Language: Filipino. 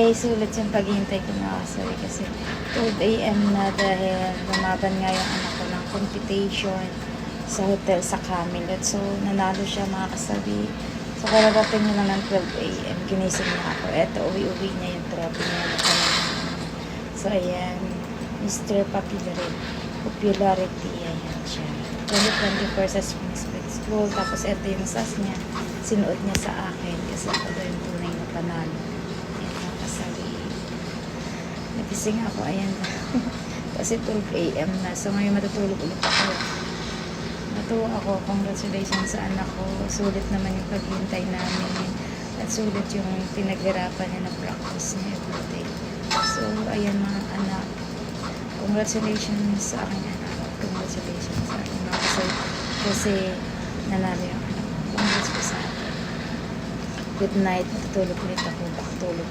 guys, sulit yung paghihintay ko mga kasabi kasi 12 a.m. na dahil lumaban nga yung anak ko ng competition sa hotel sa Camelot. So, nanalo siya mga kasabi. So, kararating niya lang ng 12 a.m. Ginising niya ako. Eto, uwi-uwi niya yung trophy niya. So, ayan. Mr. Popularity. Ayan siya. 2024 sa Spring School. Tapos, eto yung sas niya. Sinuot niya sa akin kasi ako daw yung tunay na panalo. Ayan mga kasabi. Nagising ako. Ayan. Kasi 12 a.m. na. So, ngayon matutulog ulit ako. Natuwa ako. Congratulations sa anak ko. Sulit naman yung paghintay namin. At sulit yung pinaghirapan niya na practice niya everyday. So, ayan mga anak. Congratulations sa aking anak. Congratulations sa aking mga kasi nanalo yung anak ko. Congrats po sa akin. Good night. Matutulog ulit ako. Bakitulog.